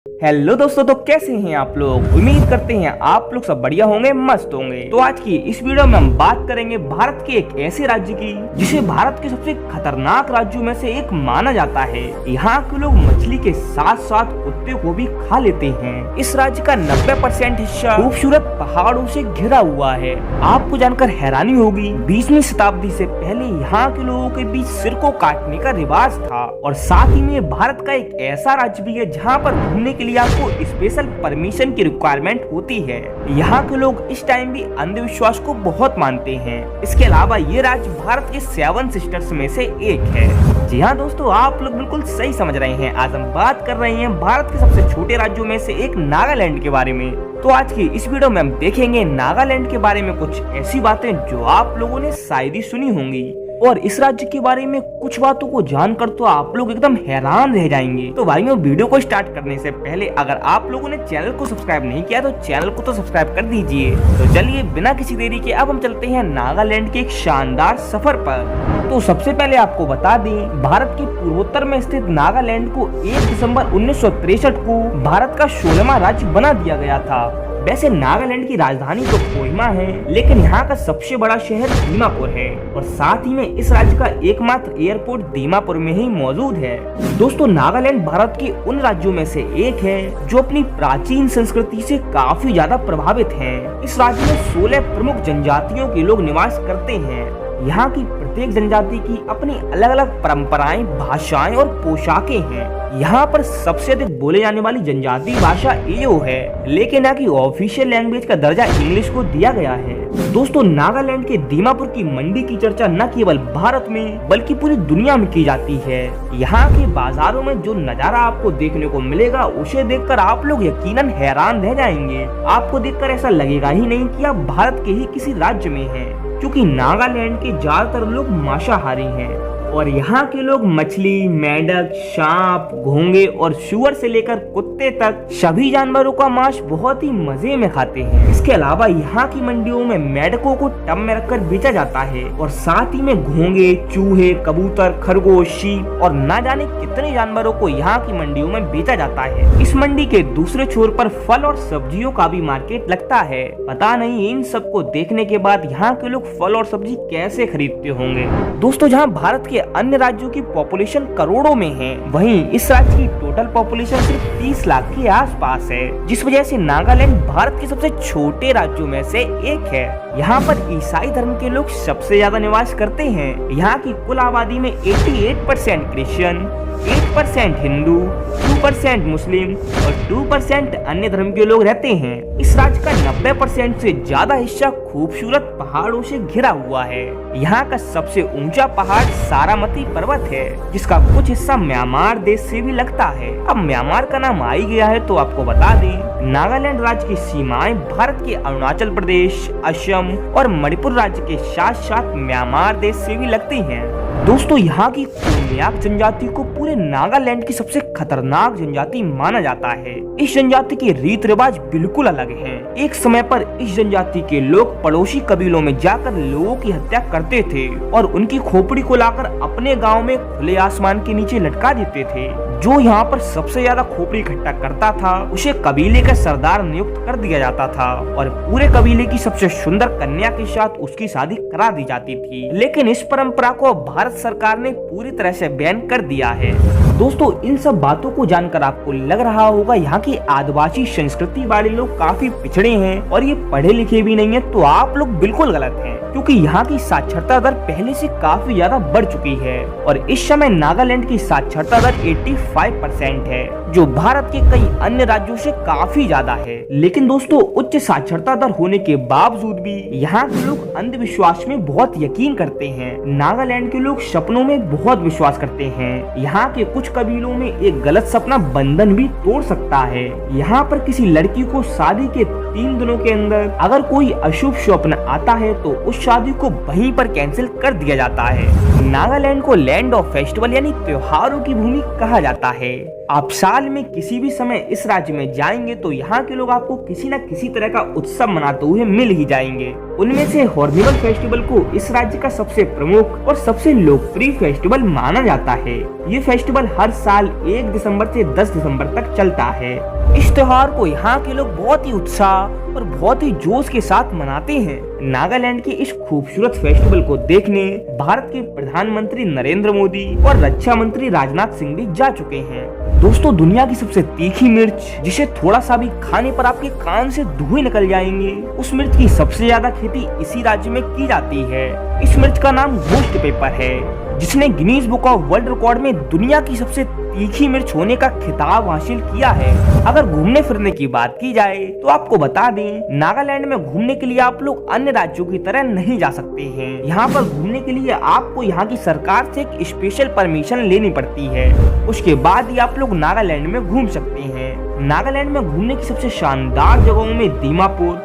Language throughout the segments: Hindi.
हेलो दोस्तों, तो कैसे हैं आप लोग। उम्मीद करते हैं आप लोग सब बढ़िया होंगे, मस्त होंगे। तो आज की इस वीडियो में हम बात करेंगे भारत के एक ऐसे राज्य की जिसे भारत के सबसे खतरनाक राज्यों में से एक माना जाता है। यहाँ के लोग मछली के साथ साथ कुत्ते को भी खा लेते हैं। इस राज्य का 90% हिस्सा खूबसूरत पहाड़ों से घिरा हुआ है। आपको जानकर हैरानी होगी, 20वीं शताब्दी से पहले यहाँ के लोगों के बीच सिर को काटने का रिवाज था। और साथ ही में भारत का एक ऐसा राज्य भी है जहाँ पर घूमने के लिए आपको स्पेशल परमिशन की रिक्वायरमेंट होती है। यहाँ के लोग इस टाइम भी अंधविश्वास को बहुत मानते हैं। इसके अलावा ये राज्य भारत के 7 सिस्टर्स में से एक है। जी हाँ दोस्तों, आप लोग बिल्कुल सही समझ रहे हैं। आज हम बात कर रहे हैं भारत के सबसे छोटे राज्यों में से एक नागालैंड के बारे में। तो आज की इस वीडियो में हम देखेंगे नागालैंड के बारे में कुछ ऐसी बातें जो आप लोगों ने शायद ही सुनी होंगी। और इस राज्य के बारे में कुछ बातों को जानकर तो आप लोग एकदम हैरान रह जाएंगे। तो भाइयों, वीडियो को स्टार्ट करने से पहले अगर आप लोगों ने चैनल को सब्सक्राइब नहीं किया तो चैनल को तो सब्सक्राइब कर दीजिए। तो चलिए बिना किसी देरी के अब हम चलते हैं नागालैंड के एक शानदार सफर पर। तो सबसे पहले आपको बता दें, भारत के पूर्वोत्तर में स्थित नागालैंड को 1 दिसंबर 1963 को भारत का 16वां राज्य बना दिया गया था। वैसे नागालैंड की राजधानी तो कोहिमा है, लेकिन यहाँ का सबसे बड़ा शहर दीमापुर है। और साथ ही में इस राज्य का एकमात्र एयरपोर्ट दीमापुर में ही मौजूद है। दोस्तों, नागालैंड भारत के उन राज्यों में से एक है जो अपनी प्राचीन संस्कृति से काफी ज्यादा प्रभावित है। इस राज्य में 16 प्रमुख जनजातियों के लोग निवास करते हैं। यहाँ की प्रत्येक जनजाति की अपनी अलग अलग परंपराएं, भाषाएं और पोशाकें हैं। यहाँ पर सबसे अधिक बोले जाने वाली जनजातीय भाषा एओ है, लेकिन यहाँ की ऑफिशियल लैंग्वेज का दर्जा इंग्लिश को दिया गया है। दोस्तों, नागालैंड के दीमापुर की मंडी की चर्चा न केवल भारत में बल्कि पूरी दुनिया में की जाती है। यहाँ के बाजारों में जो नजारा आपको देखने को मिलेगा उसे देखकर आप लोग यकीनन हैरान रह जाएंगे। आपको देखकर ऐसा लगेगा ही नहीं कि आप भारत के ही किसी राज्य में हैं, क्योंकि नागालैंड के ज्यादातर लोग मांसाहारी हैं। और यहाँ के लोग मछली, मेंढक, सांप, घोंगे और सुअर से लेकर कुत्ते तक सभी जानवरों का मांस बहुत ही मजे में खाते हैं। इसके अलावा यहाँ की मंडियों में मेंढकों को टब में रखकर बेचा जाता है। और साथ ही में घोंगे, चूहे, कबूतर, खरगोश, शीप और न जाने कितने जानवरों को यहाँ की मंडियों में बेचा जाता है। इस मंडी के दूसरे छोर पर फल और सब्जियों का भी मार्केट लगता है। पता नहीं इन सबको देखने के बाद यहाँ के लोग फल और सब्जी कैसे खरीदते होंगे। दोस्तों, जहाँ भारत के अन्य राज्यों की पॉपुलेशन करोड़ों में है, वहीं इस राज्य की टोटल पॉपुलेशन सिर्फ 30 लाख के आसपास है, जिस वजह से नागालैंड भारत के सबसे छोटे राज्यों में से एक है। यहाँ पर ईसाई धर्म के लोग सबसे ज्यादा निवास करते हैं। यहाँ की कुल आबादी में 88% क्रिश्चियन, 8% हिंदू, 2% मुस्लिम और 2% अन्य धर्म के लोग रहते हैं। इस राज्य का 90% से ज्यादा हिस्सा खूबसूरत पहाड़ों से घिरा हुआ है। यहाँ का सबसे ऊंचा पहाड़ सारामती पर्वत है, जिसका कुछ हिस्सा म्यांमार देश से भी लगता है। अब म्यांमार का नाम आ ही गया है तो आपको बता दें, नागालैंड राज्य की सीमाएं भारत के अरुणाचल प्रदेश, असम और मणिपुर राज्य के साथ साथ म्यांमार देश से भी लगती हैं। दोस्तों, यहाँ की कोन्याक जनजाति को पूरे नागालैंड की सबसे खतरनाक जनजाति माना जाता है। इस जनजाति के रीत रिवाज बिल्कुल अलग हैं। एक समय पर इस जनजाति के लोग पड़ोसी कबीलों में जाकर लोगों की हत्या करते थे और उनकी खोपड़ी को लाकर अपने गांव में खुले आसमान के नीचे लटका देते थे। जो यहाँ पर सबसे ज्यादा खोपड़ी इकट्ठा करता था उसे कबीले का सरदार नियुक्त कर दिया जाता था और पूरे कबीले की सबसे सुंदर कन्या के साथ उसकी शादी करा दी जाती थी। लेकिन इस परंपरा को भारत सरकार ने पूरी तरह से बैन कर दिया है। दोस्तों, इन सब बातों को जानकर आपको लग रहा होगा यहाँ की आदिवासी संस्कृति वाले लोग काफी पिछड़े हैं और ये पढ़े लिखे भी नहीं है। तो आप लोग बिल्कुल गलत हैं, क्योंकि यहाँ की साक्षरता दर पहले से काफी ज्यादा बढ़ चुकी है। और इस समय नागालैंड की साक्षरता दर 85% है, जो भारत के कई अन्य राज्यों से काफी ज्यादा है। लेकिन दोस्तों, उच्च साक्षरता दर होने के बावजूद भी यहाँ के लोग अंधविश्वास में बहुत यकीन करते हैं। नागालैंड के लोग सपनों में बहुत विश्वास करते हैं। यहाँ के कुछ कबीलों में एक गलत सपना बंधन भी तोड़ सकता है। यहाँ पर किसी लड़की को शादी के 3 दिनों के अंदर अगर कोई अशुभ स्वप्न आता है तो उस शादी को वहीं पर कैंसिल कर दिया जाता है। नागालैंड को लैंड ऑफ फेस्टिवल यानी त्योहारों की भूमि कहा जाता है। आप साल में किसी भी समय इस राज्य में जाएंगे तो यहाँ के लोग आपको किसी न किसी तरह का उत्सव मनाते हुए मिल ही जाएंगे। उनमें से हॉर्निवल फेस्टिवल को इस राज्य का सबसे प्रमुख और सबसे लोकप्रिय फेस्टिवल माना जाता है। ये फेस्टिवल हर साल 1 दिसंबर से 10 दिसंबर तक चलता है। इस त्योहार को यहाँ के लोग बहुत ही उत्साह और बहुत ही जोश के साथ मनाते हैं। नागालैंड के इस खूबसूरत फेस्टिवल को देखने भारत के प्रधानमंत्री नरेंद्र मोदी और रक्षा मंत्री राजनाथ सिंह भी जा चुके हैं। दोस्तों, दुनिया की सबसे तीखी मिर्च, जिसे थोड़ा सा भी खाने पर आपके कान से धुएं निकल जाएंगे, उस मिर्च की सबसे ज्यादा खेती इसी राज्य में की जाती है। इस मिर्च का नाम घोस्ट पेपर है, जिसने Guinness book of world record में दुनिया की सबसे तीखी मिर्च होने का खिताब हासिल किया है। अगर घूमने फिरने की बात की जाए तो आपको बता दें, नागालैंड में घूमने के लिए आप लोग अन्य राज्यों की तरह नहीं जा सकते हैं। यहाँ पर घूमने के लिए आपको यहाँ की सरकार से एक स्पेशल परमिशन लेनी पड़ती है। उसके बाद ही आप लोग नागालैंड में घूम सकते हैं। नागालैंड में घूमने की सबसे शानदार जगहों में दीमापुर,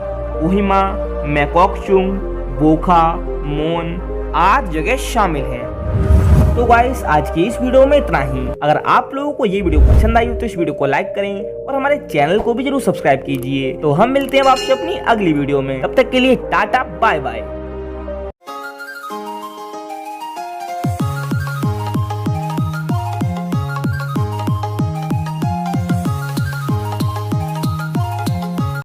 कोहिमा, मैकॉकचुंग, बोखा, मोन आदि जगह शामिल हैं। तो गाइस, आज की इस वीडियो में इतना ही। अगर आप लोगों को ये वीडियो पसंद आई हो तो इस वीडियो को लाइक करें और हमारे चैनल को भी जरूर सब्सक्राइब कीजिए। तो हम मिलते हैं आपसे अपनी अगली वीडियो में। तब तक के लिए टाटा बाय बाय।